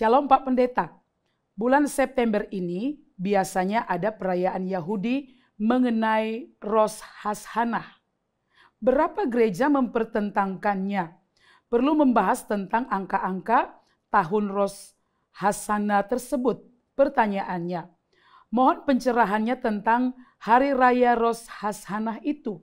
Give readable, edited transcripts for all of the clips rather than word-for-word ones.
Shalom Pak Pendeta. Bulan September ini biasanya ada perayaan Yahudi mengenai Rosh Hashanah. Berapa gereja mempertentangkannya? Perlu membahas tentang angka-angka tahun Rosh Hashanah tersebut. Pertanyaannya, mohon pencerahannya tentang hari raya Rosh Hashanah itu.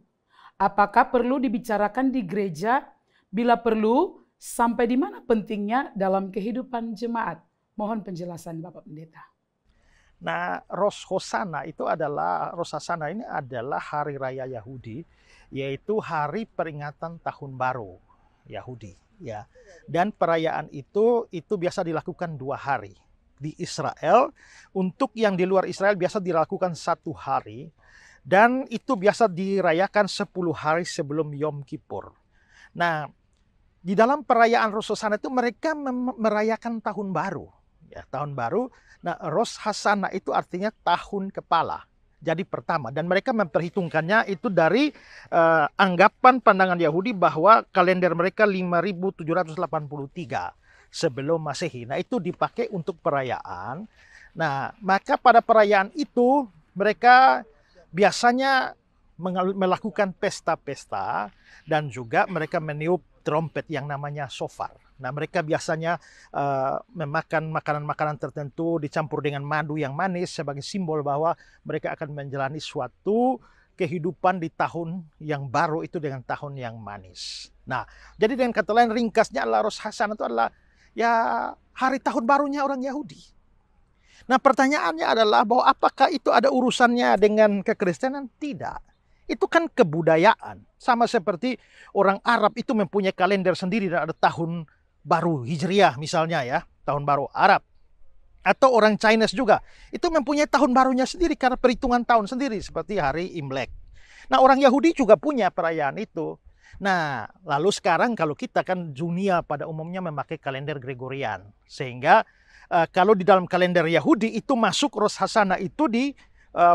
Apakah perlu dibicarakan di gereja? Bila perlu, sampai di mana pentingnya dalam kehidupan jemaat? Mohon penjelasan Bapak Pendeta. Nah, Rosh Hashanah itu adalah ini adalah hari raya Yahudi, yaitu hari peringatan tahun baru Yahudi, ya. Dan perayaan itu biasa dilakukan 2 hari di Israel. Untuk yang di luar Israel biasa dilakukan 1 hari, dan itu biasa dirayakan 10 hari sebelum Yom Kippur. Nah, di dalam perayaan Rosh Hashanah itu mereka merayakan tahun baru. Ya, tahun baru. Nah, Rosh Hashanah itu artinya tahun kepala. Jadi pertama. Dan mereka memperhitungkannya itu dari anggapan pandangan Yahudi bahwa kalender mereka 5783 sebelum Masehi. Nah, itu dipakai untuk perayaan. Nah, maka pada perayaan itu mereka biasanya melakukan pesta-pesta dan juga mereka meniup trompet yang namanya shofar. Nah, mereka biasanya memakan makanan-makanan tertentu dicampur dengan madu yang manis sebagai simbol bahwa mereka akan menjalani suatu kehidupan di tahun yang baru itu dengan tahun yang manis. Nah, jadi dengan kata lain ringkasnya adalah Rosh Hashanah itu adalah ya hari tahun barunya orang Yahudi. Nah, pertanyaannya adalah bahwa apakah itu ada urusannya dengan kekristenan? Tidak. Itu kan kebudayaan. Sama seperti orang Arab itu mempunyai kalender sendiri dan ada tahun baru Hijriah misalnya ya, tahun baru Arab. Atau orang Chinese juga, itu mempunyai tahun barunya sendiri karena perhitungan tahun sendiri seperti hari Imlek. Nah, orang Yahudi juga punya perayaan itu. Nah, lalu sekarang kalau kita kan dunia pada umumnya memakai kalender Gregorian. Sehingga kalau di dalam kalender Yahudi itu masuk Rosh Hashanah itu di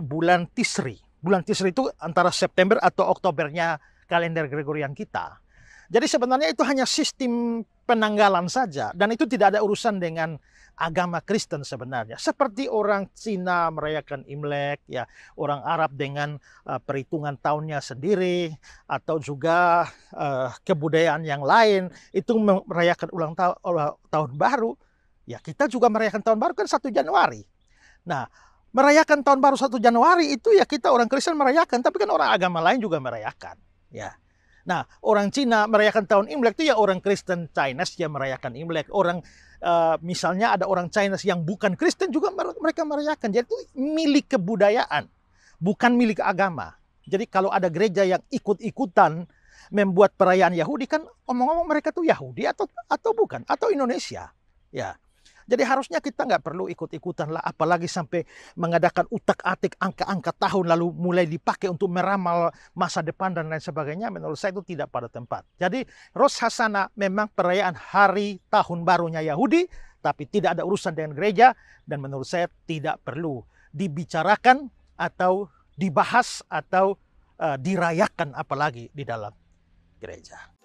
bulan Tisri. Bulan Tisri itu antara September atau Oktobernya kalender Gregorian kita. Jadi sebenarnya itu hanya sistem penanggalan saja. Dan itu tidak ada urusan dengan agama Kristen sebenarnya. Seperti orang Cina merayakan Imlek, ya, orang Arab dengan perhitungan tahunnya sendiri, atau juga kebudayaan yang lain itu merayakan ulang tahun baru. Ya, kita juga merayakan tahun baru kan 1 Januari. Nah, merayakan tahun baru 1 Januari itu ya kita orang Kristen merayakan, tapi kan orang agama lain juga merayakan, ya. Nah, orang Cina merayakan tahun Imlek itu ya orang Kristen Chinese yang merayakan Imlek. Orang misalnya ada orang Chinese yang bukan Kristen juga mereka merayakan. Jadi itu milik kebudayaan, bukan milik agama. Jadi kalau ada gereja yang ikut-ikutan membuat perayaan Yahudi, kan omong-omong mereka tuh Yahudi atau bukan, atau Indonesia, ya. Jadi harusnya kita nggak perlu ikut-ikutan lah, apalagi sampai mengadakan utak-atik angka-angka tahun lalu mulai dipakai untuk meramal masa depan dan lain sebagainya. Menurut saya itu tidak pada tempat. Jadi Rosh Hashanah memang perayaan hari tahun barunya Yahudi, tapi tidak ada urusan dengan gereja dan menurut saya tidak perlu dibicarakan atau dibahas atau dirayakan apalagi di dalam gereja.